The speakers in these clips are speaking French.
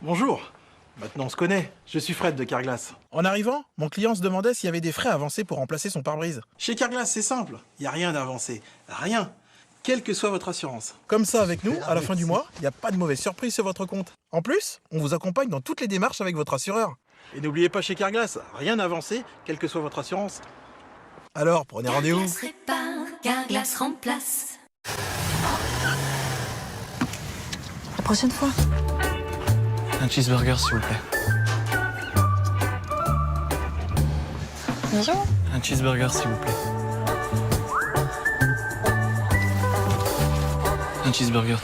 Bonjour. Maintenant on se connaît, je suis Fred de Carglass. En arrivant, mon client se demandait s'il y avait des frais avancés pour remplacer son pare-brise. Chez Carglass, c'est simple, il n'y a rien d'avancé. Rien. Quelle que soit votre assurance. Comme ça, avec nous, à la fin du mois, il n'y a pas de mauvaise surprise sur votre compte. En plus, on vous accompagne dans toutes les démarches avec votre assureur. Et n'oubliez pas chez Carglass, rien d'avancé, quelle que soit votre assurance. Alors, prenez rendez-vous. Carglass répare, Carglass remplace. La prochaine fois. Un cheeseburger, s'il vous plaît. Bonjour. Un cheeseburger, s'il vous plaît. Un cheeseburger.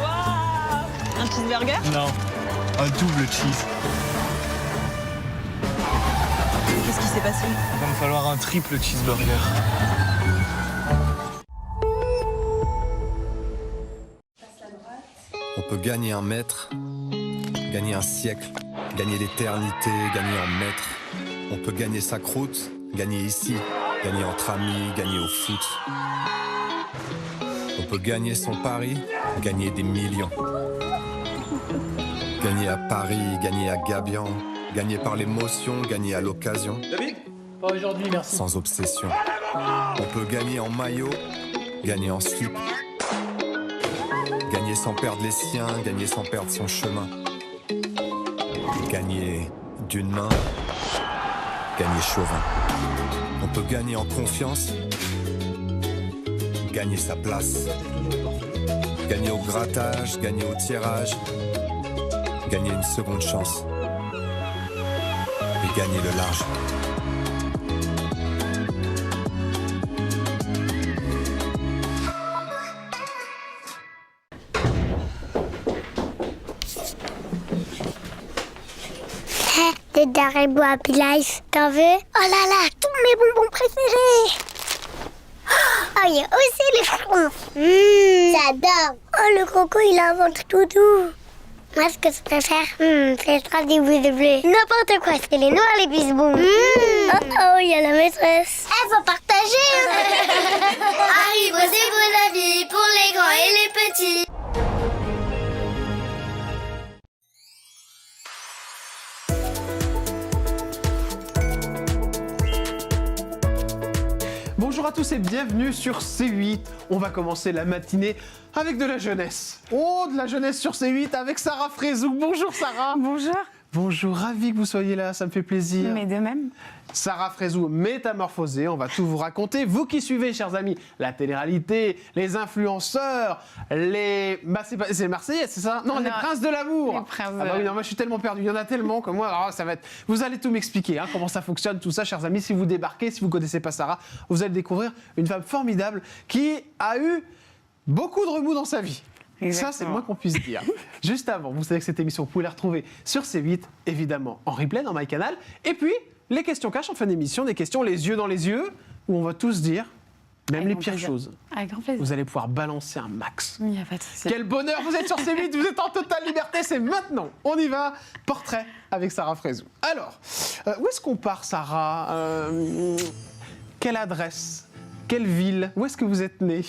Waouh! Un cheeseburger? Non, un double cheese. Qu'est-ce qui s'est passé? Il va me falloir un triple cheeseburger. On peut gagner un mètre, gagner un siècle, gagner l'éternité, gagner en mètres. On peut gagner sa croûte, gagner ici, gagner entre amis, gagner au foot. On peut gagner son pari, gagner des millions. Gagner à Paris, gagner à Gabian, gagner par l'émotion, gagner à l'occasion. David, pas aujourd'hui, merci. Sans obsession. On peut gagner en maillot, gagner en slip. Gagner sans perdre les siens, gagner sans perdre son chemin. Gagner d'une main, gagner chauvin. On peut gagner en confiance, gagner sa place. Gagner au grattage, gagner au tirage, gagner une seconde chance. Et gagner le large. Des Haribo Happy Life, t'en veux? Oh là là, tous mes bonbons préférés! Oh, il y a aussi les fruits. J'adore! Oh, le coco, il a un ventre tout doux. Moi, ce que je préfère, c'est le des boules de bleu. N'importe quoi, c'est les noirs, les bisbons. Oh, oh, il y a la maîtresse. Eh, faut partager! Haribo, c'est bon la vie pour les grands et les petits. Bonjour à tous et bienvenue sur C8. On va commencer la matinée avec de la jeunesse. Oh, de la jeunesse sur C8 avec Sarah Frézou. Bonjour Sarah. Bonjour. Bonjour, ravi que vous soyez là, ça me fait plaisir. Mais de même. Sarah Frézou, métamorphosée, on va tout vous raconter. Vous qui suivez, chers amis, la télé-réalité, les influenceurs, les... Bah, c'est les Marseillais, c'est ça? Non, les princes de l'amour. Les princes de... Ah bah oui, non, moi je suis tellement perdu, il y en a tellement comme moi. Alors ça va être... Vous allez tout m'expliquer, hein, comment ça fonctionne, tout ça, chers amis. Si vous débarquez, si vous ne connaissez pas Sarah, vous allez découvrir une femme formidable qui a eu beaucoup de remous dans sa vie. Exactement. Ça, c'est le moins qu'on puisse dire. Juste avant, vous savez que cette émission, vous pouvez la retrouver sur C8, évidemment, en replay dans MyCanal. Et puis, les questions cash en fin d'émission, des questions les yeux dans les yeux, où on va tous dire, même Avec les grand pires plaisir. choses. Avec grand plaisir. Vous allez pouvoir balancer un max. Il n'y a pas de souci. Quel bonheur, vous êtes sur C8, vous êtes en totale liberté, c'est maintenant. On y va, portrait avec Sarah Frézou. Alors, où est-ce qu'on part, Sarah Quelle adresse? Quelle ville? Où est-ce que vous êtes née?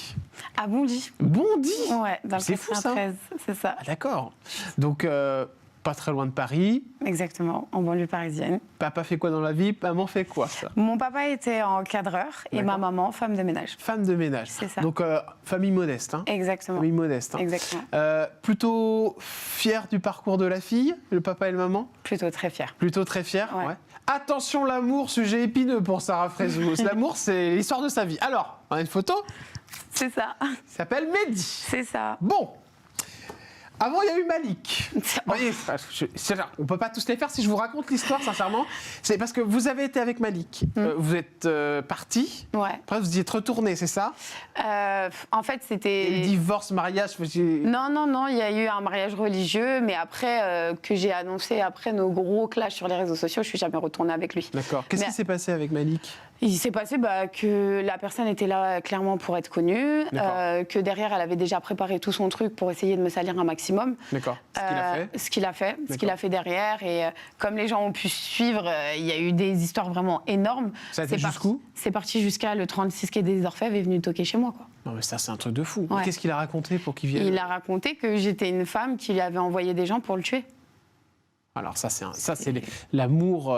À Bondy. Bondy. Ouais, dans le C'est fou, ça. 93, c'est ça. Ah, d'accord. Donc, pas très loin de Paris. Exactement, en banlieue parisienne. Papa fait quoi dans la vie? Maman fait quoi, ça? Mon papa était en cadreur et ma D'accord. maman, femme de ménage. Femme de ménage. C'est ça. Donc, famille modeste. Hein. Exactement. Famille modeste. Hein. Exactement. Plutôt fière du parcours de la fille, le papa et le maman? Plutôt très fière. Plutôt très fière. Ouais. Attention, l'amour, sujet épineux pour Sarah Frézou. L'amour, c'est l'histoire de sa vie. Alors, on a une photo. C'est ça. Il s'appelle Mehdi. C'est ça. Bon. Avant, il y a eu Malik. Vous voyez, on ne peut pas tous les faire. Si je vous raconte l'histoire, sincèrement, c'est parce que vous avez été avec Malik. Vous êtes parti. Ouais. Après, vous y êtes retourné, c'est ça? En fait, c'était... Et divorce, mariage. Non, il y a eu un mariage religieux, mais après, que j'ai annoncé après nos gros clashs sur les réseaux sociaux, je suis jamais retournée avec lui. D'accord. Qu'est-ce Mais- qui s'est passé avec Malik? Il s'est passé que la personne était là clairement pour être connue, que derrière elle avait déjà préparé tout son truc pour essayer de me salir un maximum. D'accord. Ce qu'il a fait. Ce qu'il a fait derrière. Et comme les gens ont pu suivre, il y a eu des histoires vraiment énormes. Ça a été jusqu'où ? C'est parti jusqu'à le 36 quai des Orfèvres est venu toquer chez moi, quoi. Non mais ça c'est un truc de fou. Ouais. Qu'est-ce qu'il a raconté pour qu'il vienne ? Il a raconté que j'étais une femme qui lui avait envoyé des gens pour le tuer. Alors ça c'est l'amour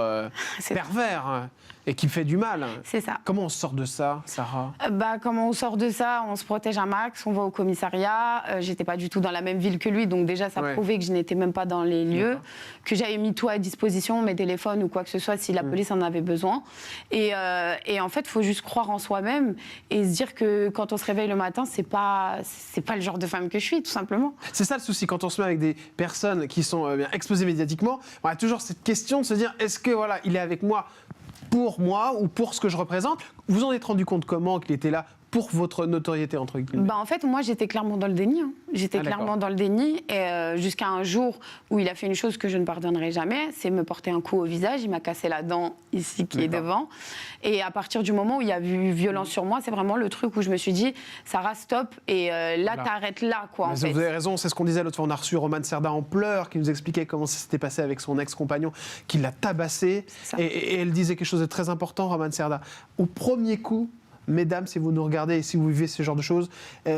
C'est- pervers hein, et qui fait du mal. C'est ça. Comment on sort de ça, Sarah ? Comment on sort de ça ? On se protège un max, on va au commissariat. J'étais pas du tout dans la même ville que lui, donc déjà ça Ouais. prouvait que je n'étais même pas dans les lieux, que j'avais mis tout à disposition, mes téléphones ou quoi que ce soit, si la police en avait besoin. Et en fait, il faut juste croire en soi-même et se dire que quand on se réveille le matin, c'est pas le genre de femme que je suis, tout simplement. C'est ça le souci, quand on se met avec des personnes qui sont bien exposées médiatiquement, on a toujours cette question de se dire, est-ce que voilà, il est avec moi ou pour ce que je représente ? Vous en êtes rendu compte comment qu'il était là pour votre notoriété, entre guillemets ? En fait, moi, j'étais clairement dans le déni. J'étais clairement dans le déni. Et jusqu'à un jour où il a fait une chose que je ne pardonnerai jamais, c'est me porter un coup au visage. Il m'a cassé la dent ici qui est devant. Et à partir du moment où il y a eu violence sur moi, c'est vraiment le truc où je me suis dit, Sarah, stop. Et là, t'arrêtes là, quoi, en fait. Vous avez raison, c'est ce qu'on disait l'autre fois. On a reçu Romane Cerda en pleurs, qui nous expliquait comment ça s'était passé avec son ex-compagnon, qui l'a tabassé. Et elle disait quelque chose de très important, Romane Cerda. Au premier coup, mesdames, si vous nous regardez et si vous vivez ce genre de choses,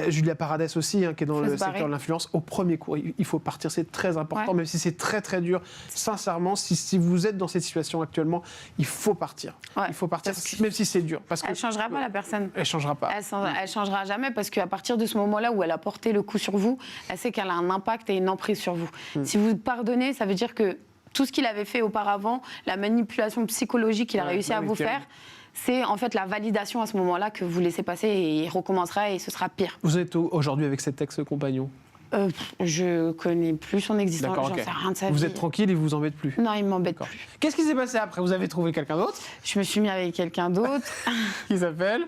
Julia Paradès aussi, qui est dans le secteur de l'influence, au premier coup, il faut partir, c'est très important, même si c'est très très dur. Sincèrement, si vous êtes dans cette situation actuellement, il faut partir. Il faut partir, même si c'est dur. Parce que elle ne changera pas, la personne. Elle ne changera pas. Elle changera jamais parce qu'à partir de ce moment-là où elle a porté le coup sur vous, elle sait qu'elle a un impact et une emprise sur vous. Si vous pardonnez, ça veut dire que tout ce qu'il avait fait auparavant, la manipulation psychologique qu'il a réussi à vous faire, c'est en fait la validation à ce moment-là que vous laissez passer et il recommencera et ce sera pire. Vous êtes aujourd'hui avec cet ex-compagnon ? Je connais plus son existence, j'en sais rien de sa vie. Vous êtes tranquille, il vous embête plus ? Non, il m'embête plus. Qu'est-ce qui s'est passé après ? Vous avez trouvé quelqu'un d'autre ? Je me suis mis avec quelqu'un d'autre. Qui s'appelle ?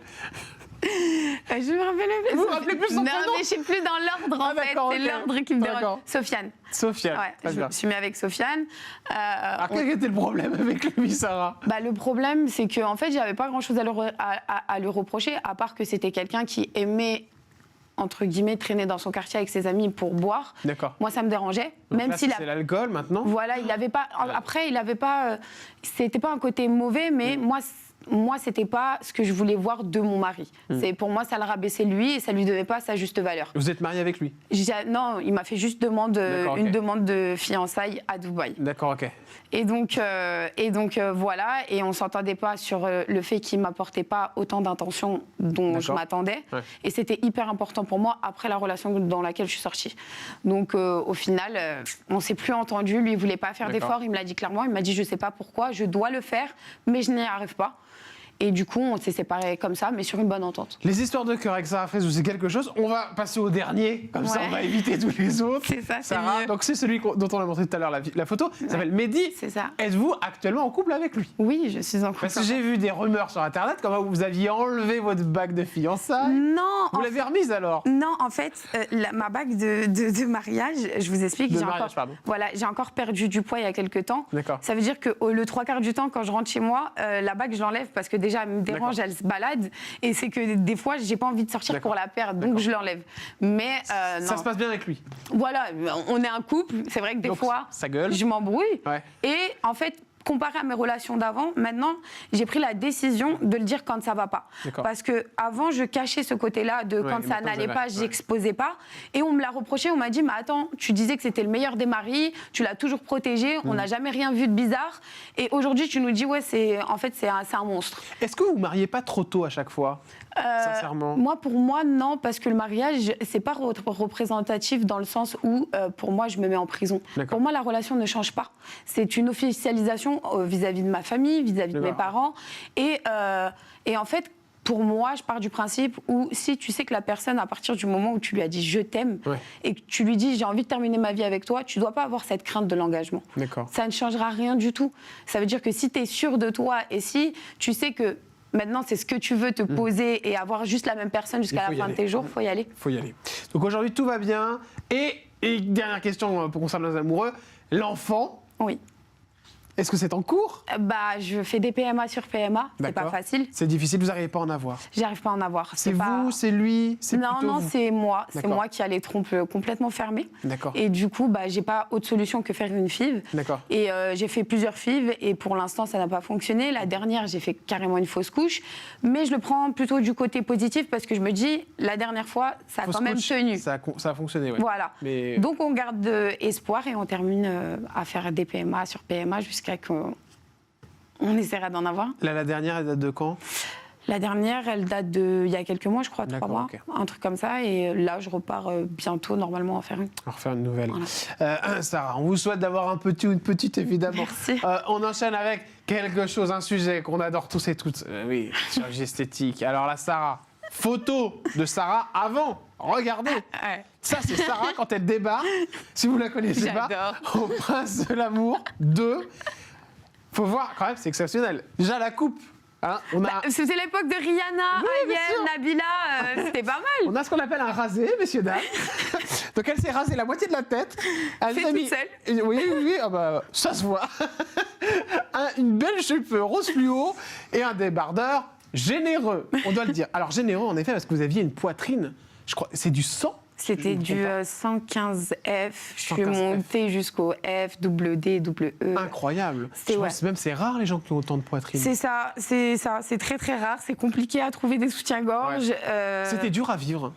Je me rappelle plus. Vous vous rappelez plus son prénom ? Non, mais je suis plus dans l'ordre en fait. C'est l'ordre qui me dérange. Sofiane. Sofiane. Ouais, je me suis mis avec Sofiane. Alors quel était le problème avec lui, Sarah ? Le problème, c'est qu'en fait, j'avais pas grand-chose à lui reprocher, à part que c'était quelqu'un qui aimait, entre guillemets, traîner dans son quartier avec ses amis pour boire. D'accord. Moi, ça me dérangeait. Donc même là, s'il c'est l'alcool maintenant. Voilà, il avait pas. Après, il avait pas. C'était pas un côté mauvais, mais moi, c'était pas ce que je voulais voir de mon mari. C'est pour moi, ça le rabaissait lui et ça lui donnait pas sa juste valeur. Vous êtes mariée avec lui ? Non, il m'a fait juste une demande de fiançailles à Dubaï. D'accord, ok. Et donc voilà, et on s'entendait pas sur le fait qu'il m'apportait pas autant d'intentions dont je m'attendais. Ouais. Et c'était hyper important pour moi après la relation dans laquelle je suis sortie. Donc au final, on s'est plus entendu. Lui, il voulait pas faire d'efforts. Il me l'a dit clairement. Il m'a dit, je sais pas pourquoi, je dois le faire, mais je n'y arrive pas. Et du coup, on s'est séparés comme ça, mais sur une bonne entente. Les histoires de cœur avec Sarah Frézou, c'est quelque chose. On va passer au dernier, comme ça on va éviter tous les autres. C'est ça, c'est Sarah, mieux. donc c'est celui dont on a montré tout à l'heure la photo. Il s'appelle Mehdi. C'est ça. Êtes-vous actuellement en couple avec lui ? Oui, je suis en couple. Parce que j'ai vu des rumeurs sur Internet, comme vous aviez enlevé votre bague de fiançailles. Non. Vous l'avez remise alors ? Non, en fait, ma bague de mariage, je vous explique. J'ai encore perdu du poids il y a quelques temps. D'accord. Ça veut dire que le 3/4 du temps, quand je rentre chez moi, la bague, je l'enlève parce que déjà, elle me dérange, elle se balade. Et c'est que des fois, j'ai pas envie de sortir pour la perdre, donc je l'enlève. Mais non. Ça se passe bien avec lui ? Voilà, on est un couple. C'est vrai que des fois, ça gueule. Je m'embrouille. Ouais. Et en fait, comparé à mes relations d'avant, maintenant, j'ai pris la décision de le dire quand ça va pas. Parce que avant, je cachais ce côté-là de quand ça n'allait pas, j'exposais pas. Et on me l'a reproché, on m'a dit, mais attends, tu disais que c'était le meilleur des maris, tu l'as toujours protégé, on n'a jamais rien vu de bizarre. Et aujourd'hui, tu nous dis, ouais, c'est un monstre. Est-ce que vous vous mariez pas trop tôt à chaque fois ? Sincèrement. Pour moi, non, parce que le mariage, c'est pas représentatif dans le sens où, pour moi, je me mets en prison. Pour moi, la relation ne change pas. C'est une officialisation vis-à-vis de ma famille, vis-à-vis de mes parents. Et en fait, pour moi, je pars du principe où si tu sais que la personne, à partir du moment où tu lui as dit « je t'aime » et que tu lui dis « j'ai envie de terminer ma vie avec toi », tu ne dois pas avoir cette crainte de l'engagement. Ça ne changera rien du tout. Ça veut dire que si tu es sûr de toi et si tu sais que maintenant, c'est ce que tu veux te poser et avoir juste la même personne jusqu'à la fin de tes jours, il faut y aller. Il faut y aller. Donc aujourd'hui, tout va bien. Et dernière question pour concernant les amoureux, l'enfant. Oui. Est-ce que c'est en cours? Bah, je fais des PMA sur PMA, c'est pas D'accord. facile. C'est difficile, vous n'arrivez pas à en avoir. J'arrive pas à en avoir. C'est pas... vous, c'est lui, c'est Non, plutôt non, vous. c'est moi. C'est D'accord. moi qui a les trompes complètement fermées. D'accord. Et du coup, bah, j'ai pas autre solution que faire une FIV. D'accord. Et j'ai fait plusieurs FIV et pour l'instant, ça n'a pas fonctionné. La dernière, j'ai fait carrément une fausse couche. Mais je le prends plutôt du côté positif parce que je me dis, la dernière fois, ça a Fausse quand même couche, tenu. Ça a fonctionné, oui. Voilà. Mais... Donc on garde espoir et on termine à faire des PMA sur PMA jusqu'à qu'on essaiera d'en avoir. Là, la dernière, elle date de quand? La dernière, elle date d'il y a quelques mois, je crois, 3 D'accord, mois, ok. un truc comme ça. Et là, je repars bientôt, normalement, en faire une. On va refaire une nouvelle. Voilà. Sarah, on vous souhaite d'avoir un petit ou une petite, évidemment. Merci. On enchaîne avec quelque chose, un sujet qu'on adore tous et toutes. Oui, chirurgie esthétique. Alors là, Sarah, photo de Sarah avant. Regardez. Ouais. Ça, c'est Sarah quand elle débarque. Si vous la connaissez pas, au Prince de l'amour 2. Faut voir, quand même, c'est exceptionnel. Déjà, la coupe. Hein, C'était l'époque de Rihanna, Oui, bien Ayel, sûr. Nabila, c'était pas mal. On a ce qu'on appelle un rasé, messieurs, dames. Donc elle s'est rasée la moitié de la tête. Elle Fait s'est toute mis- seule. Oui, ah bah, ça se voit. Une belle jupe rose fluo et un débardeur généreux, on doit le dire. Alors généreux, en effet, parce que vous aviez une poitrine, je crois, c'est du sang. C'était du 115F, je suis 115F. montée jusqu'au F, double D, double E. Incroyable. C'est- Je ouais. pense même c'est rare les gens qui ont autant de poitrine. C'est ça, c'est très très rare, c'est compliqué à trouver des soutiens-gorge. C'était dur à vivre.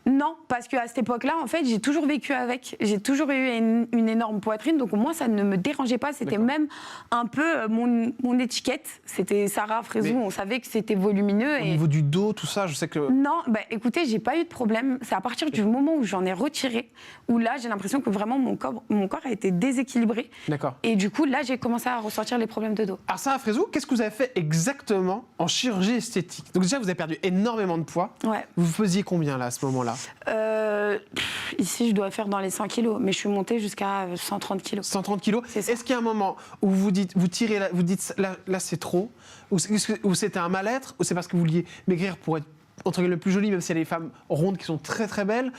Non, parce qu'à cette époque-là, en fait, j'ai toujours vécu avec. J'ai toujours eu une énorme poitrine, donc au moins, ça ne me dérangeait pas. C'était D'accord. même un peu mon étiquette. C'était Sarah Frézou, Mais- on savait que c'était volumineux. Au Et... niveau du dos, tout ça, je sais que... Non, bah, écoutez, j'ai pas eu de problème. C'est à partir du moment où j'en ai retiré, où là, j'ai l'impression que vraiment mon corps a été déséquilibré. D'accord. Et du coup, là, j'ai commencé à ressortir les problèmes de dos. Alors Sarah Frézou, qu'est-ce que vous avez fait exactement en chirurgie esthétique? Donc déjà, vous avez perdu énormément de poids. Ouais. Vous faisiez combien là, à ce moment-là? Ici, je dois faire dans les 100 kilos, mais je suis montée jusqu'à 130 kilos. 130 kilos. C'est ça. Est-ce qu'il y a un moment où vous tirez, vous dites là c'est trop, ou c'était un mal-être, ou c'est parce que vous vouliez maigrir pour être entre guillemets le plus jolie, même s'il y a des femmes rondes qui sont très très belles.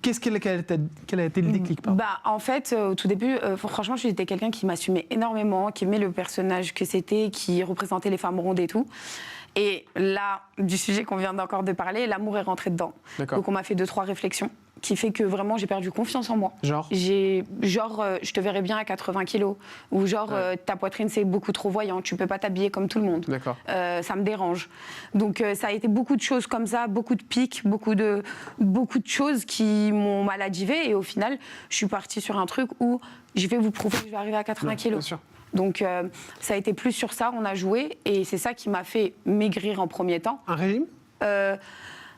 Quel a été le déclic pardon? Bah, en fait, au tout début, franchement, j'étais quelqu'un qui m'assumait énormément, qui aimait le personnage que c'était, qui représentait les femmes rondes et tout. Et là, du sujet qu'on vient encore de parler, l'amour est rentré dedans. D'accord. Donc on m'a fait 2-3 réflexions qui fait que vraiment j'ai perdu confiance en moi. Genre Je te verrais bien à 80 kilos. Ou genre, Ouais. ta poitrine c'est beaucoup trop voyant, tu peux pas t'habiller comme tout le monde. D'accord. Ça me dérange. Donc ça a été beaucoup de choses comme ça, beaucoup de pics, beaucoup de choses qui m'ont maladivé. Et au final, je suis partie sur un truc où je vais vous prouver que je vais arriver à 80 Bien kilos. sûr. Donc ça a été plus sur ça, on a joué. Et c'est ça qui m'a fait maigrir en premier temps. Un régime?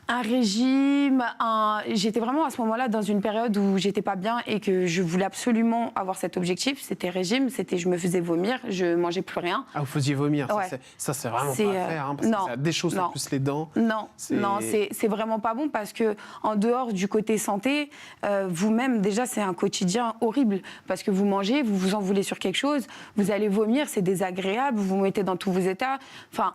Un régime, j'étais vraiment à ce moment-là dans une période où j'étais pas bien et que je voulais absolument avoir cet objectif. C'était régime, c'était je me faisais vomir, je mangeais plus rien. Ah, vous faisiez vomir. Ouais. Ça, c'est vraiment C'est, pas à faire, hein, parce non, que ça déchausse en non. plus les dents. Non, C'est- non, c'est vraiment pas bon parce que en dehors du côté santé, vous-même déjà c'est un quotidien horrible parce que vous mangez, vous vous en voulez sur quelque chose, vous allez vomir, c'est désagréable, vous vous mettez dans tous vos états. Enfin.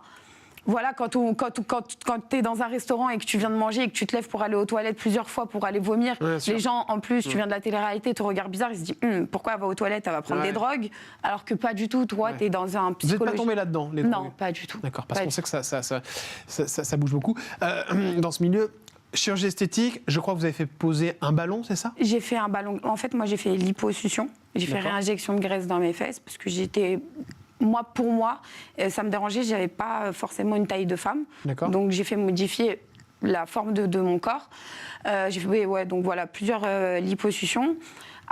Voilà, quand tu es dans un restaurant et que tu viens de manger et que tu te lèves pour aller aux toilettes plusieurs fois pour aller vomir, Ouais, bien sûr. les gens, en plus, tu viens de la télé-réalité, te regardent bizarre, ils se disent pourquoi elle va aux toilettes, elle va prendre Ouais. des drogues, alors que pas du tout, toi, Ouais. tu es dans un Vous n'êtes pas psychologie. tombé là-dedans, les Non, drogues? pas du tout. D'accord, parce Pas qu'on du sait que ça bouge beaucoup. Dans ce milieu, chirurgie esthétique, je crois que vous avez fait poser un ballon, c'est ça? J'ai fait un ballon. En fait, moi, j'ai fait liposuction. J'ai fait D'accord. réinjection de graisse dans mes fesses parce que j'étais. Pour moi, ça me dérangeait. J'avais pas forcément une taille de femme. D'accord. Donc, j'ai fait modifier la forme de mon corps. J'ai fait donc voilà, plusieurs liposuctions.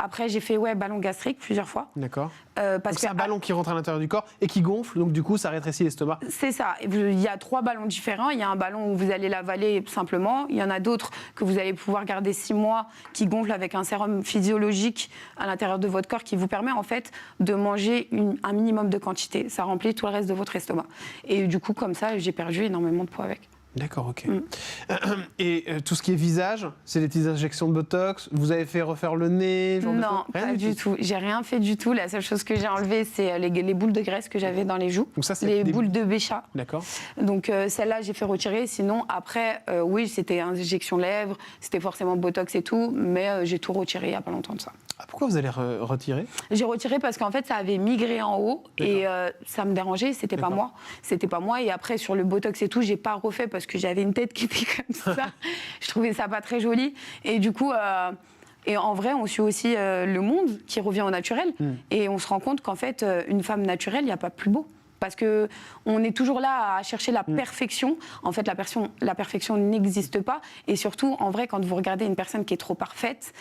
Après, j'ai fait ballon gastrique plusieurs fois. D'accord. Parce Donc c'est que un ballon qui rentre à l'intérieur du corps et qui gonfle, donc du coup ça rétrécit l'estomac. C'est ça. Il y a 3 ballons différents. Il y a un ballon où vous allez l'avaler simplement. Il y en a d'autres que vous allez pouvoir garder 6 mois qui gonflent avec un sérum physiologique à l'intérieur de votre corps qui vous permet en fait de manger un minimum de quantité. Ça remplit tout le reste de votre estomac. Et du coup, comme ça, j'ai perdu énormément de poids avec. D'accord, ok. Et tout ce qui est visage, c'est des petites injections de Botox. Vous avez fait refaire le nez, genre de Non, choses pas du tout. J'ai rien fait du tout. La seule chose que j'ai enlevée, c'est les boules de graisse que j'avais dans les joues. Donc ça, c'est les des boules de Béchat. D'accord. Donc celle-là, j'ai fait retirer. Sinon, après, oui, c'était injection lèvres, c'était forcément Botox et tout, mais j'ai tout retiré il n'y a pas longtemps de ça. Ah, pourquoi vous allez retirer? J'ai retiré parce qu'en fait, ça avait migré en haut et ça me dérangeait. C'était pas moi. C'était pas moi. Et après, sur le Botox et tout, j'ai pas refait parce que j'avais une tête qui était comme ça. Je trouvais ça pas très joli. Et du coup. Et en vrai, on suit aussi le monde qui revient au naturel. Et on se rend compte qu'en fait, une femme naturelle, il n'y a pas plus beau. Parce qu'on est toujours là à chercher la perfection. En fait, la perfection n'existe pas. Et surtout, en vrai, quand vous regardez une personne qui est trop parfaite,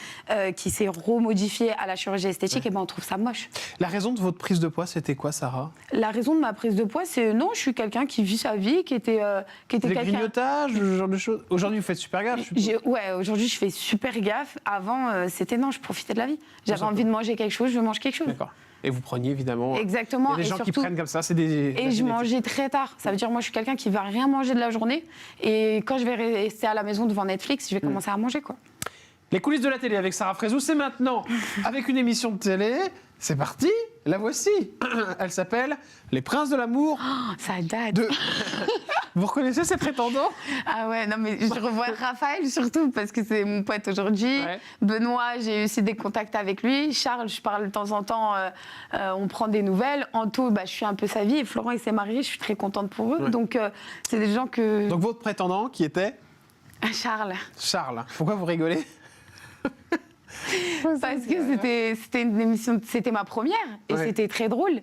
qui s'est remodifiée à la chirurgie esthétique, et ben on trouve ça moche. La raison de votre prise de poids, c'était quoi, Sarah? La raison de ma prise de poids, c'est non, je suis quelqu'un qui vit sa vie, qui était Des quelqu'un... grignotages, ce genre de choses? Aujourd'hui, vous faites super gaffe, je suppose. Ouais, aujourd'hui, je fais super gaffe. Avant, c'était non, je profitais de la vie. J'avais envie de manger quelque chose, je mange quelque chose. D'accord. Et vous preniez évidemment. Exactement. Il y a des gens qui prennent comme ça, c'est des. Et je mangeais très tard. Ça veut dire, moi, je suis quelqu'un qui va rien manger de la journée. Et quand je vais rester à la maison devant Netflix, je vais commencer à manger, quoi. Les coulisses de la télé avec Sarah Frézou, c'est maintenant. Avec une émission de télé, c'est parti. La voici. Elle s'appelle Les Princes de l'amour. Oh, ça date. Vous reconnaissez ces prétendants? Ah ouais, non mais je revois Raphaël surtout parce que c'est mon pote aujourd'hui. Ouais. Benoît, j'ai eu aussi des contacts avec lui. Charles, je parle de temps en temps, on prend des nouvelles. Anto, je suis un peu sa vie. Et Florent, il s'est marié, je suis très contente pour eux. Ouais. Donc c'est des gens que... Donc votre prétendant qui était? Charles. Charles. Pourquoi vous rigolez? Parce que c'était une émission, c'était ma première et c'était très drôle.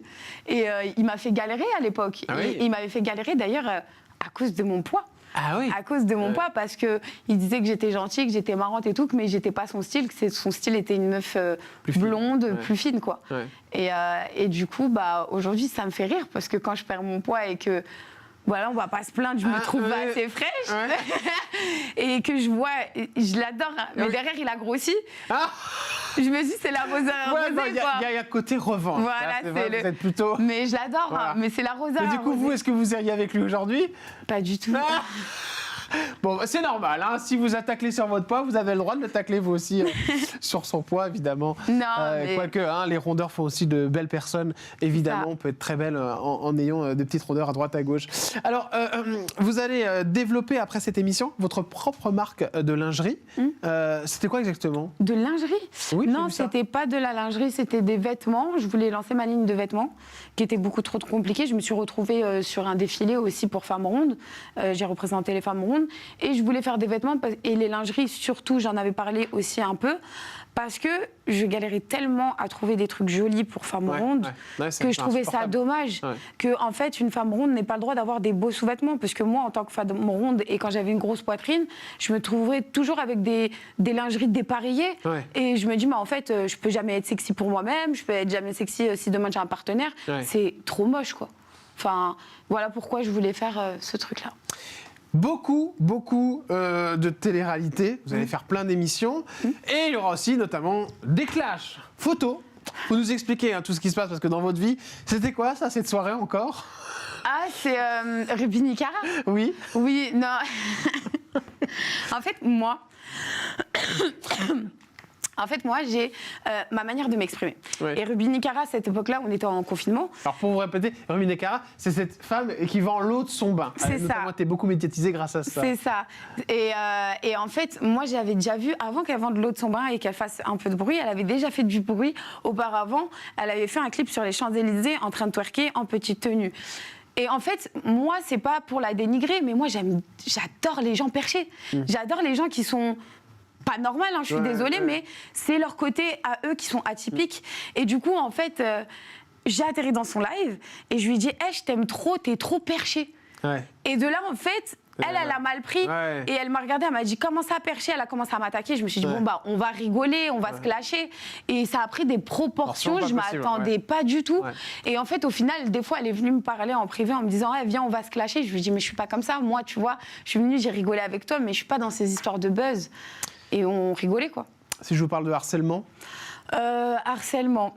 Et il m'a fait galérer à l'époque. Ah oui. Il m'avait fait galérer d'ailleurs à cause de mon poids. Ah oui. À cause de mon poids, parce qu'il disait que j'étais gentille, que j'étais marrante et tout, mais j'étais pas son style, que son style était une meuf blonde, plus fine, quoi. Ouais. Et du coup, aujourd'hui, ça me fait rire, parce que quand je perds mon poids et que... Voilà, on va pas se plaindre, je me trouve assez fraîche. Ouais. Et que je vois, je l'adore, hein, mais derrière, il a grossi. Ah. Je me dis, c'est l'arroseur arrosé, quoi. Il y a côté revanche. Voilà, c'est vrai, vous êtes plutôt... Mais je l'adore, voilà. Mais c'est l'arroseur arrosé. Mais du coup, vous, est-ce que vous iriez avec lui aujourd'hui? Pas du tout. Ah. Bon, c'est normal, hein. Si vous attaquez sur votre poids, vous avez le droit de le tacler vous aussi sur son poids, évidemment. Non, mais... Quoique, hein, les rondeurs font aussi de belles personnes. Évidemment, on peut être très belle en ayant des petites rondeurs à droite, à gauche. Alors, vous allez développer, après cette émission, votre propre marque de lingerie. C'était quoi exactement? De lingerie? Oui, non, c'était pas de la lingerie, c'était des vêtements. Je voulais lancer ma ligne de vêtements, qui était beaucoup trop compliquée. Je me suis retrouvée sur un défilé aussi pour Femmes Rondes. J'ai représenté les Femmes Rondes. Et je voulais faire des vêtements et les lingeries surtout, j'en avais parlé aussi un peu parce que je galérais tellement à trouver des trucs jolis pour Femmes Rondes que je trouvais ça dommage que en fait une femme ronde n'ait pas le droit d'avoir des beaux sous-vêtements, parce que moi en tant que femme ronde et quand j'avais une grosse poitrine, je me trouverais toujours avec des lingeries dépareillées et je me dis en fait je peux jamais être sexy pour moi-même, je peux être jamais sexy si demain j'ai un partenaire, c'est trop moche, quoi. Enfin voilà pourquoi je voulais faire ce truc-là. Beaucoup de télé-réalité. Vous allez faire plein d'émissions. Et il y aura aussi notamment des clashs photos. Faut nous expliquer tout ce qui se passe, parce que dans votre vie, c'était quoi ça, cette soirée encore? Ah, c'est Ruby Nicara. Oui. Oui, non. En fait, moi... j'ai ma manière de m'exprimer. Et Ruby Nicara, à cette époque-là, on était en confinement. Alors, pour vous répéter, Ruby Nicara, c'est cette femme qui vend l'eau de son bain. C'est ça. Moi, t'es beaucoup médiatisée grâce à ça. C'est ça. Et en fait, moi, j'avais déjà vu, avant qu'elle vende l'eau de son bain et qu'elle fasse un peu de bruit, elle avait déjà fait du bruit auparavant. Elle avait fait un clip sur les Champs-Élysées en train de twerker en petite tenue. Et en fait, moi, c'est pas pour la dénigrer, mais moi, j'adore les gens perchés. J'adore les gens qui sont... pas normal, hein, je suis désolée, mais c'est leur côté à eux qui sont atypiques. Et du coup, en fait, j'ai atterri dans son live et je lui ai dit hey, « je t'aime trop, t'es trop perché ». Et de là, en fait, elle a mal pris et elle m'a regardée, elle m'a dit « comment ça perché ?» Elle a commencé à m'attaquer, je me suis dit « bon, on va rigoler, on va se clasher ». Et ça a pris des proportions, je ne m'attendais pas du tout. Et en fait, au final, des fois, elle est venue me parler en privé en me disant hey, « viens, on va se clasher ». Je lui ai dit « mais je ne suis pas comme ça, moi, tu vois, je suis venue, j'ai rigolé avec toi, mais je ne suis pas dans ces histoires de buzz ». Et on rigolait, quoi. Si je vous parle de harcèlement? Harcèlement,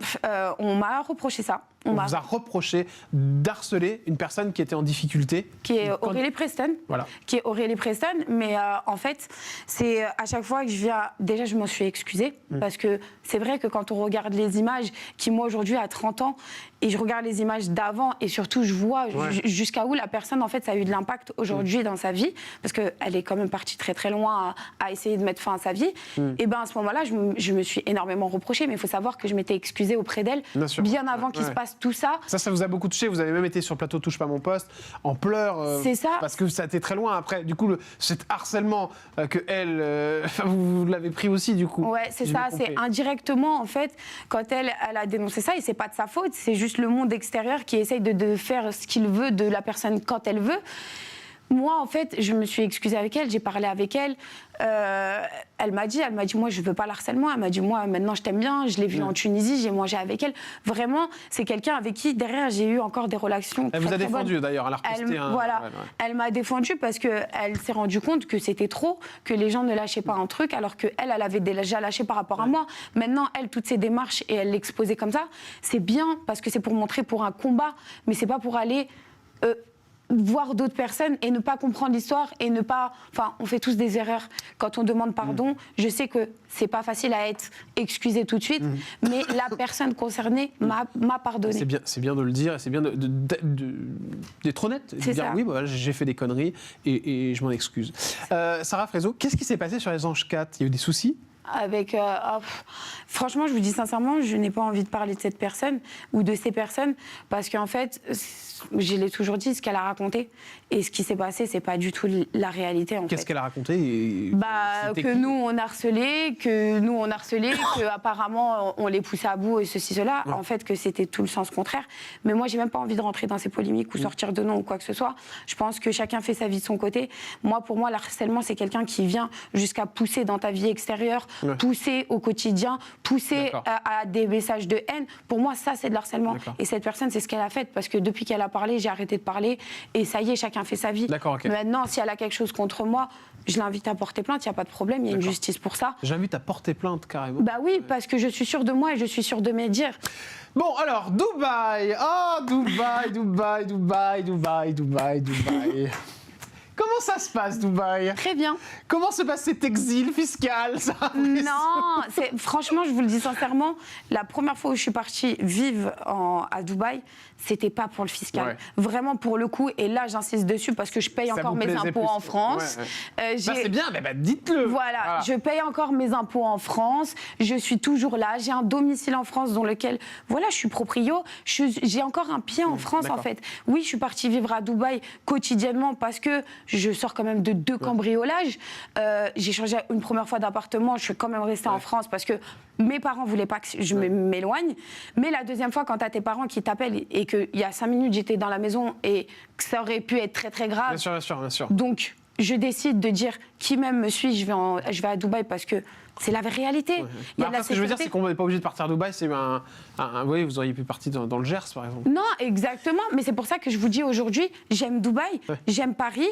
on m'a reproché ça. On vous a reproché d'harceler une personne qui était en difficulté. Qui est Aurélie Preston. Voilà. Qui est Aurélie Preston. Mais en fait, c'est à chaque fois que je viens... Déjà, je m'en suis excusée. Parce que c'est vrai que quand on regarde les images, qui moi aujourd'hui a 30 ans, et je regarde les images d'avant, et surtout je vois jusqu'à où la personne, en fait, ça a eu de l'impact aujourd'hui dans sa vie, parce qu'elle est quand même partie très très loin à essayer de mettre fin à sa vie. Et bien à ce moment-là, je me suis énormément reprochée, mais il faut savoir que je m'étais excusée auprès d'elle bien avant qu'il se passe tout ça. Ça vous a beaucoup touché. Vous avez même été sur le plateau Touche pas mon poste en pleurs. C'est ça. Parce que ça était très loin après. Du coup, cet harcèlement que elle, vous l'avez pris aussi du coup. Ouais, c'est ça. C'est indirectement en fait quand elle a dénoncé ça, et c'est pas de sa faute. C'est juste le monde extérieur qui essaye de faire ce qu'il veut de la personne quand elle veut. Moi, en fait, je me suis excusée avec elle, j'ai parlé avec elle. Elle m'a dit, moi, je veux pas l'harcèlement. Elle m'a dit, moi, maintenant, je t'aime bien. Je l'ai vue en Tunisie, j'ai mangé avec elle. Vraiment, c'est quelqu'un avec qui, derrière, j'ai eu encore des relations. Elle vous a défendu, d'ailleurs. Elle a reposté Voilà. Elle m'a défendu parce qu'elle s'est rendue compte que c'était trop, que les gens ne lâchaient pas un truc, alors qu'elle, elle avait déjà lâché par rapport à moi. Maintenant, elle, toutes ses démarches, et elle l'exposait comme ça, c'est bien parce que c'est pour montrer pour un combat, mais c'est pas pour aller... voir d'autres personnes et ne pas comprendre l'histoire et ne pas... Enfin, on fait tous des erreurs. Quand on demande pardon, je sais que c'est pas facile à être excusé tout de suite, mais la personne concernée m'a pardonné. C'est bien de le dire et c'est bien d'être honnête. De dire oui, bah, j'ai fait des conneries et je m'en excuse. Sarah Frézot, qu'est-ce qui s'est passé sur les Anges 4 ? Il y a eu des soucis ? Franchement, je vous dis sincèrement, je n'ai pas envie de parler de cette personne ou de ces personnes parce qu'en fait, je l'ai toujours dit, ce qu'elle a raconté et ce qui s'est passé, c'est pas du tout la réalité. Qu'est-ce qu'elle a raconté que nous on harcelait, que apparemment on les poussait à bout et ceci cela. En fait, que c'était tout le sens contraire. Mais moi, j'ai même pas envie de rentrer dans ces polémiques ou sortir de nom ou quoi que ce soit. Je pense que chacun fait sa vie de son côté. Moi, pour moi, l'harcèlement, c'est quelqu'un qui vient jusqu'à pousser dans ta vie extérieure. Pousser au quotidien, pousser à des messages de haine. Pour moi, ça, c'est de l'harcèlement. Et cette personne, c'est ce qu'elle a fait, parce que depuis qu'elle a parlé, j'ai arrêté de parler, et ça y est, chacun fait sa vie. Maintenant, si elle a quelque chose contre moi, je l'invite à porter plainte, il n'y a pas de problème, il y a une justice pour ça. J'invite à porter plainte, carrément. Bah oui, parce que je suis sûre de moi et je suis sûre de mes dires. Bon, alors, Dubaï. Oh, Dubaï. Comment ça se passe, Dubaï ? Très bien. Comment se passe cet exil fiscal, ça ? Non, franchement, je vous le dis sincèrement, la première fois où je suis partie vivre à Dubaï, c'était pas pour le fiscal. Vraiment pour le coup, et là j'insiste dessus parce que je paye encore mes impôts en France. C'est bien, mais dites-le. Voilà, je paye encore mes impôts en France, je suis toujours là, j'ai un domicile en France dans lequel, voilà, je suis proprio, j'ai encore un pied en France en fait. Oui, je suis partie vivre à Dubaï quotidiennement parce que je sors quand même de 2 cambriolages. J'ai changé une première fois d'appartement, je suis quand même restée en France parce que mes parents voulaient pas que je m'éloigne. Mais la deuxième fois, quand tu as tes parents qui t'appellent et qu'il y a 5 minutes, j'étais dans la maison et que ça aurait pu être très très grave. Bien sûr. Donc, je décide de dire qui même me suit, je vais à Dubaï parce que c'est la réalité. Après, ce que je veux dire, c'est qu'on n'est pas obligé de partir à Dubaï. Oui, vous auriez pu partir dans le Gers, par exemple. Non, exactement. Mais c'est pour ça que je vous dis aujourd'hui, j'aime Dubaï, j'aime Paris.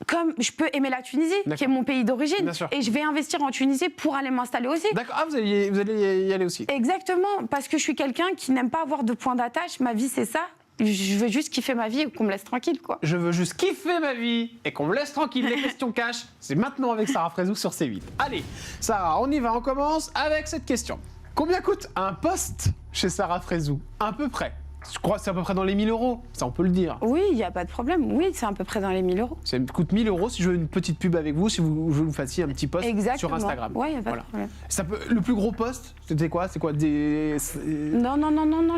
Comme je peux aimer la Tunisie, qui est mon pays d'origine, et je vais investir en Tunisie pour aller m'installer aussi. D'accord, vous allez y aller aussi. Exactement, parce que je suis quelqu'un qui n'aime pas avoir de point d'attache. Ma vie, c'est ça. Je veux juste kiffer ma vie et qu'on me laisse tranquille, quoi. Je veux juste kiffer ma vie et qu'on me laisse tranquille. Les questions cash, c'est maintenant avec Sarah Frézou sur C8. Allez, Sarah, on y va, on commence avec cette question. Combien coûte un poste chez Sarah Frézou ? À peu près. Je crois que c'est à peu près dans les 1 000 €, ça on peut le dire. Oui, il n'y a pas de problème. Oui, c'est à peu près dans les 1 000 €. Ça me coûte 1 000 € si je veux une petite pub avec vous, si vous fassiez un petit post sur Instagram. Oui, il n'y a pas de problème. Le plus gros post, c'était quoi ? C'est quoi Non,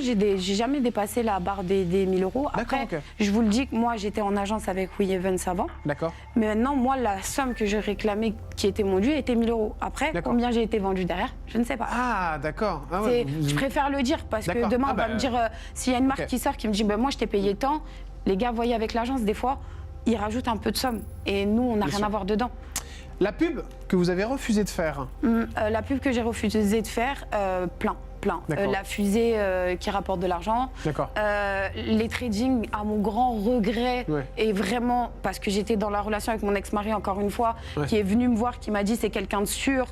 j'ai jamais dépassé la barre des 1 000 €. Après, je vous le dis que moi, j'étais en agence avec We Events avant. D'accord. Mais maintenant, moi, la somme que je réclamais, qui était mon dû, était 1 000 €. Après, combien j'ai été vendue derrière, je ne sais pas. Ah, d'accord. Je préfère le dire, parce que demain, on va me dire, s'il y a une marque qui sort, qui me dit, moi, je t'ai payé tant, les gars, voyez avec l'agence, des fois, ils rajoutent un peu de somme. Et nous, on n'a rien à voir dedans. La pub que vous avez refusé de faire La pub que j'ai refusé de faire, plein. plein. D'accord. La fusée qui rapporte de l'argent. D'accord. Les trading, à mon grand regret, Ouais. et vraiment, parce que j'étais dans la relation avec mon ex-mari, encore une fois, Ouais. qui est venu me voir, qui m'a dit c'est quelqu'un de sûr,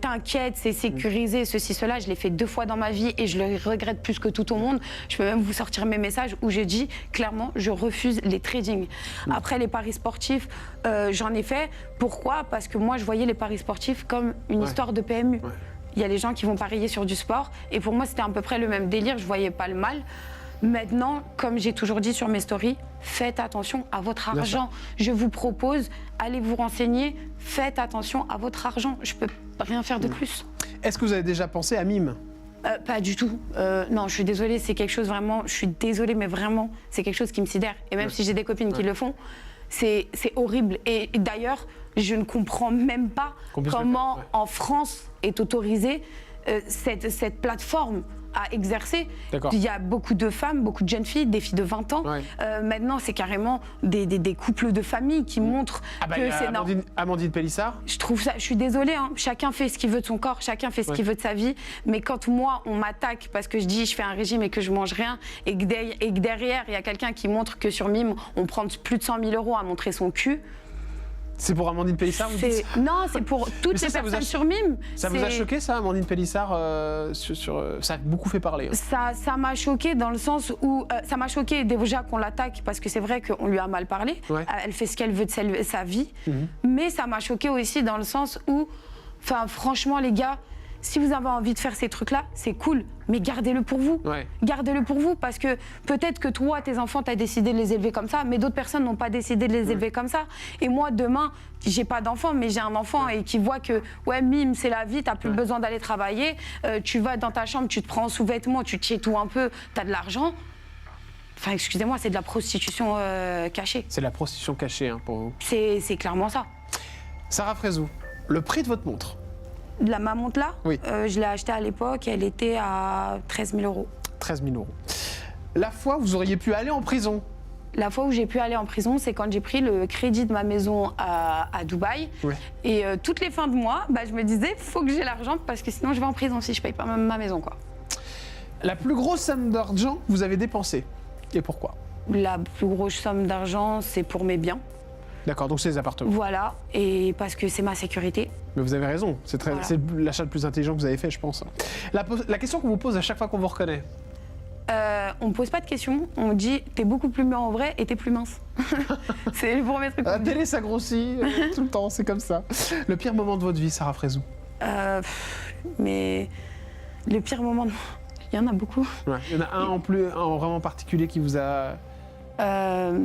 t'inquiète, c'est sécurisé, ceci, cela. Je l'ai fait 2 fois dans ma vie et je le regrette plus que tout au monde. Je peux même vous sortir mes messages où j'ai dit clairement, je refuse les trading. Après, les paris sportifs, j'en ai fait. Pourquoi? Parce que moi, je voyais les paris sportifs comme une histoire de PMU. Ouais. Il y a les gens qui vont parier sur du sport. Et pour moi, c'était à peu près le même délire. Je voyais pas le mal. Maintenant, comme j'ai toujours dit sur mes stories, faites attention à votre Bien sûr. argent. Je vous propose, allez vous renseigner, faites attention à votre argent. Je peux rien faire de plus. Est-ce que vous avez déjà pensé à Mime? Pas du tout. Non, je suis désolée, c'est quelque chose vraiment... Je suis désolée, mais vraiment, c'est quelque chose qui me sidère. Et même si j'ai des copines qui le font, c'est horrible. Et d'ailleurs, je ne comprends même pas Qu'on puisse le comment, faire, ouais. en France, est autorisée cette plateforme à exercer. D'accord. Il y a beaucoup de femmes, beaucoup de jeunes filles, des filles de 20 ans. Ouais. Maintenant, c'est carrément des couples de famille qui montrent il y que a c'est normal. Amandine Pélissard. Je trouve ça, je suis désolée, hein, chacun fait ce qu'il veut de son corps, chacun fait ce qu'il veut de sa vie, mais quand moi, on m'attaque parce que je dis je fais un régime et que je mange rien, et que derrière, il y a quelqu'un qui montre que sur Mime, on prend plus de 100 000 € à montrer son cul. C'est pour Amandine Pélissard, vous dites? Non, c'est pour toutes Mais ça, les ça vous a personnes sur Mime. Ça vous a choqué, ça, Amandine Pélissard ça a beaucoup fait parler. Hein. Ça m'a choqué dans le sens où ça m'a choqué déjà qu'on l'attaque parce que c'est vrai qu'on lui a mal parlé. Ouais. Elle fait ce qu'elle veut de sa vie. Mais ça m'a choqué aussi dans le sens où, enfin, franchement, les gars, si vous avez envie de faire ces trucs-là, c'est cool, mais gardez-le pour vous. Ouais. Gardez-le pour vous parce que peut-être que toi, tes enfants, tu as décidé de les élever comme ça, mais d'autres personnes n'ont pas décidé de les élever comme ça. Et moi, demain, j'ai pas d'enfant, mais j'ai un enfant et qui voit que, ouais, Mime, c'est la vie, t'as plus besoin d'aller travailler, tu vas dans ta chambre, tu te prends en sous-vêtements, tu te chétoues un peu, t'as de l'argent. Enfin, excusez-moi, c'est de la prostitution cachée. C'est la prostitution cachée, hein, pour vous. C'est clairement ça. Sarah Frézou, le prix de votre montre? Ma montre là, Oui. je l'ai achetée à l'époque, elle était à 13 000 €. 13 000 €. La fois où vous auriez pu aller en prison? La fois où j'ai pu aller en prison, c'est quand j'ai pris le crédit de ma maison à Dubaï. Ouais. Et toutes les fins de mois, je me disais, faut que j'ai l'argent parce que sinon je vais en prison si je paye pas ma maison, quoi. La plus grosse somme d'argent que vous avez dépensée? Et pourquoi? La plus grosse somme d'argent, c'est pour mes biens. D'accord, donc c'est les appartements. Voilà, et parce que c'est ma sécurité. Mais vous avez raison, c'est Voilà. l'achat le plus intelligent que vous avez fait, je pense. La question qu'on vous pose à chaque fois qu'on vous reconnaît? On me pose pas de questions, on me dit t'es beaucoup plus en vrai et t'es plus mince. C'est le premier truc. La télé, ça grossit tout le temps, c'est comme ça. Le pire moment de votre vie, Sarah Frézou? Mais le pire moment, il y en a beaucoup. Ouais. Il y en a un vraiment particulier qui vous a...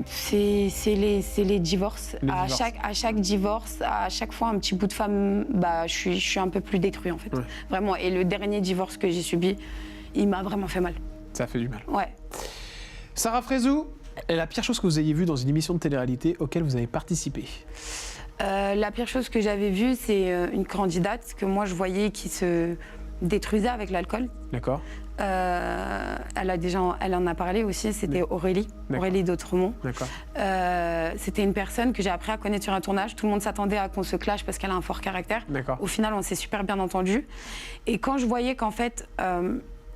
C'est les divorces. Les divorces. À chaque divorce, à chaque fois un petit bout de femme, je suis un peu plus détruit en fait. Ouais. Vraiment. Et le dernier divorce que j'ai subi, il m'a vraiment fait mal. Ça fait du mal. Ouais. Sarah Frézou, est la pire chose que vous ayez vue dans une émission de télé-réalité auquel vous avez participé? La pire chose que j'avais vue, c'est une candidate que moi je voyais qui se détruisait avec l'alcool. D'accord. Elle en a parlé aussi, c'était Aurélie, D'accord. Aurélie d'Autremont. D'accord. C'était une personne que j'ai appris à connaître sur un tournage. Tout le monde s'attendait à qu'on se clash parce qu'elle a un fort caractère. D'accord. Au final, on s'est super bien entendu. Et quand je voyais qu'en fait,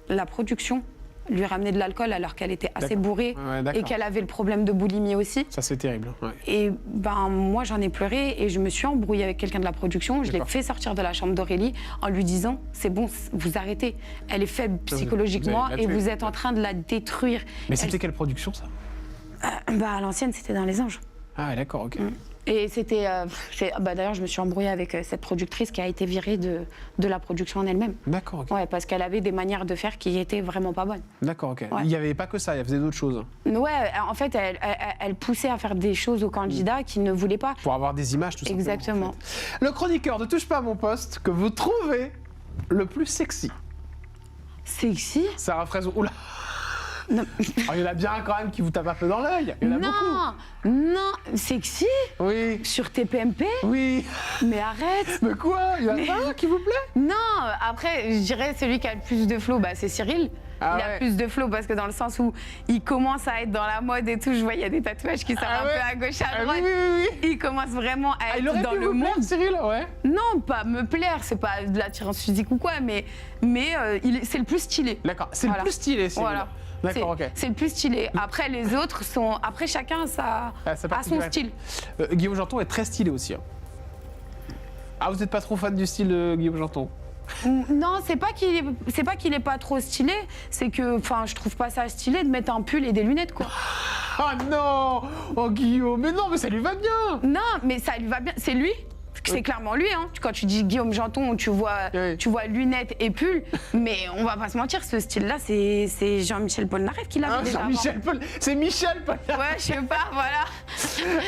la production lui ramenait de l'alcool alors qu'elle était assez D'accord. bourrée Ouais, d'accord. et qu'elle avait le problème de boulimie aussi. Ça, c'est terrible. Ouais. Et moi, j'en ai pleuré et je me suis embrouillée avec quelqu'un de la production. Je l'ai D'accord. fait sortir de la chambre d'Aurélie en lui disant « c'est bon, vous arrêtez. Elle est faible psychologiquement vous allez la et tuer. vous êtes en train de la détruire. » Mais c'était quelle production, ça? À l'ancienne, c'était dans Les Anges. Ah, ouais, d'accord, ok. Et c'était... d'ailleurs, je me suis embrouillée avec cette productrice qui a été virée de la production en elle-même. D'accord, ok. Ouais, parce qu'elle avait des manières de faire qui étaient vraiment pas bonnes. D'accord, ok. Ouais. Il n'y avait pas que ça, il y avait d'autres choses. Ouais, en fait, elle poussait à faire des choses aux candidats qui ne voulaient pas. Pour avoir des images, tout simplement. Exactement. en fait. Le chroniqueur de Touche pas à mon poste que vous trouvez le plus sexy? Sexy? Sarah Frézou. Oula! Non. Oh, il y en a bien un quand même qui vous tape un peu dans l'œil. Il y en a beaucoup. Non, sexy? Oui. Sur TPMP? Oui. Mais arrête! Mais quoi? Il y en a pas un qui vous plaît? Non, après, je dirais celui qui a le plus de flow, c'est Cyril. Ah il a ouais. plus de flow parce que dans le sens où il commence à être dans la mode et tout, je vois, il y a des tatouages qui sortent Ah un ouais. peu à gauche, à Ah droite. oui. Il commence vraiment à Il être aurait dans pu le vous plaire, monde. Cyril, ouais. Non, pas me plaire, c'est pas de l'attirance physique ou quoi, mais c'est le plus stylé. D'accord, c'est Voilà. le plus stylé, Cyril. Voilà. D'accord, ok. C'est le plus stylé. Après, les autres sont. Après, chacun Ah, ça a son particulier. style. Guillaume Janton est très stylé aussi. Hein. Ah, vous n'êtes pas trop fan du style de Guillaume Janton? Non, c'est pas qu'il est pas trop stylé, c'est que, enfin, je trouve pas ça stylé de mettre un pull et des lunettes, quoi. Ah non! Oh Guillaume, mais non, mais ça lui va bien! Non, mais ça lui va bien. C'est lui. C'est clairement lui, hein. Quand tu dis Guillaume Janton, tu vois lunettes et pull, mais on va pas se mentir, ce style-là, c'est Jean-Michel Polnareff qui l'avait déjà. Jean-Michel Paul, c'est Michel Paul. Ouais, je sais pas, voilà.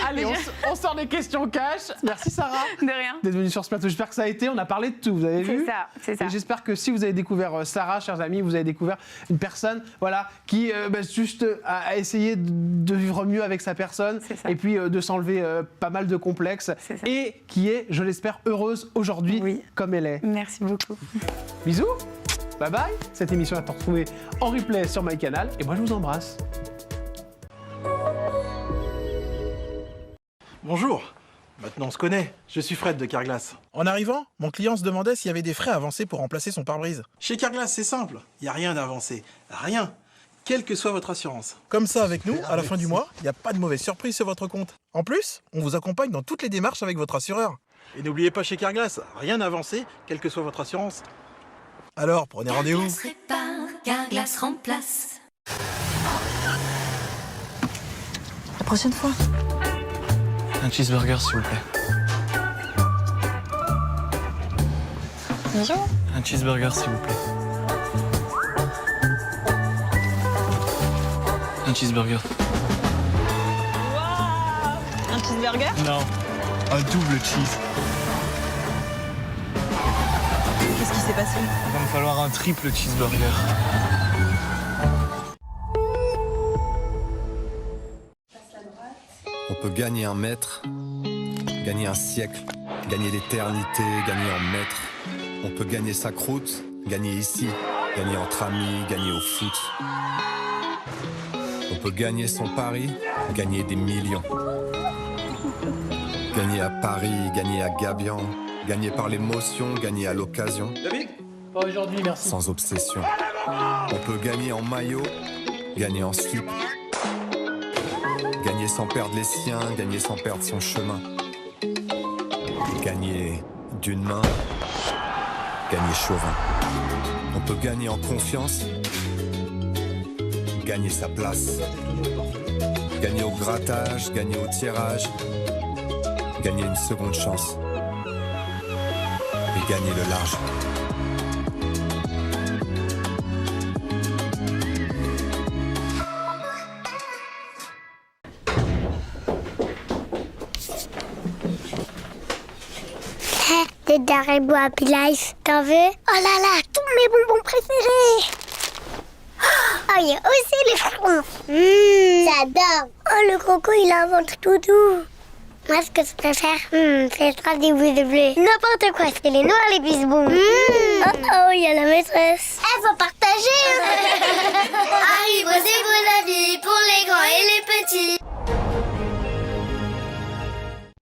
Allez, on sort des questions cash. Merci Sarah. De rien. D'être venue sur ce plateau. J'espère que ça a été. On a parlé de tout. Vous avez vu? C'est ça. Et j'espère que si vous avez découvert Sarah, chers amis, vous avez découvert une personne, voilà, qui juste a essayé de vivre mieux avec sa personne, Ça. et puis de s'enlever pas mal de complexes, et qui est, je l'espère, heureuse aujourd'hui, comme elle est. Merci beaucoup. Bisous. Bye bye. Cette émission est à retrouver en replay sur MyCanal. Et moi, je vous embrasse. Bonjour. Maintenant, on se connaît. Je suis Fred de Carglass. En arrivant, mon client se demandait s'il y avait des frais avancés pour remplacer son pare-brise. Chez Carglass, c'est simple. Il n'y a rien d'avancé. Rien. Quelle que soit votre assurance. Comme ça, avec nous, à la fin du mois, il n'y a pas de mauvaise surprise sur votre compte. En plus, on vous accompagne dans toutes les démarches avec votre assureur. Et n'oubliez pas, chez Carglass, rien d'avancé, quelle que soit votre assurance. Alors, prenez rendez-vous. Carglass répare, Carglass remplace. La prochaine fois. Un cheeseburger, s'il vous plaît. Bonjour. Un cheeseburger, s'il vous plaît. Un cheeseburger. Waouh! Un cheeseburger? Non. Un double cheese. Qu'est-ce qui s'est passé? Il va me falloir un triple cheeseburger. On peut gagner un mètre, gagner un siècle, gagner l'éternité, gagner en mètres. On peut gagner sa croûte, gagner ici, gagner entre amis, gagner au foot. On peut gagner son pari, gagner des millions. Gagner à Paris, gagner à Gabian, gagner par l'émotion, gagner à l'occasion. Pas aujourd'hui, merci. Sans obsession. On peut gagner en maillot, gagner en slip. Gagner sans perdre les siens, gagner sans perdre son chemin. Gagner d'une main, gagner chauvin. On peut gagner en confiance, gagner sa place. Gagner au grattage, gagner au tirage, gagner une seconde chance. Et gagner le large. Des Haribo Happy Life. T'en veux? Oh là là, tous mes bonbons préférés. Oh, il y a aussi les frons. J'adore. Oh, le coco, il a un ventre tout doux. Moi, ce que je préfère, c'est le strap des boules de bleu. N'importe quoi, c'est les noirs, les bisbons. Oh, il y a la maîtresse. Elle va partager.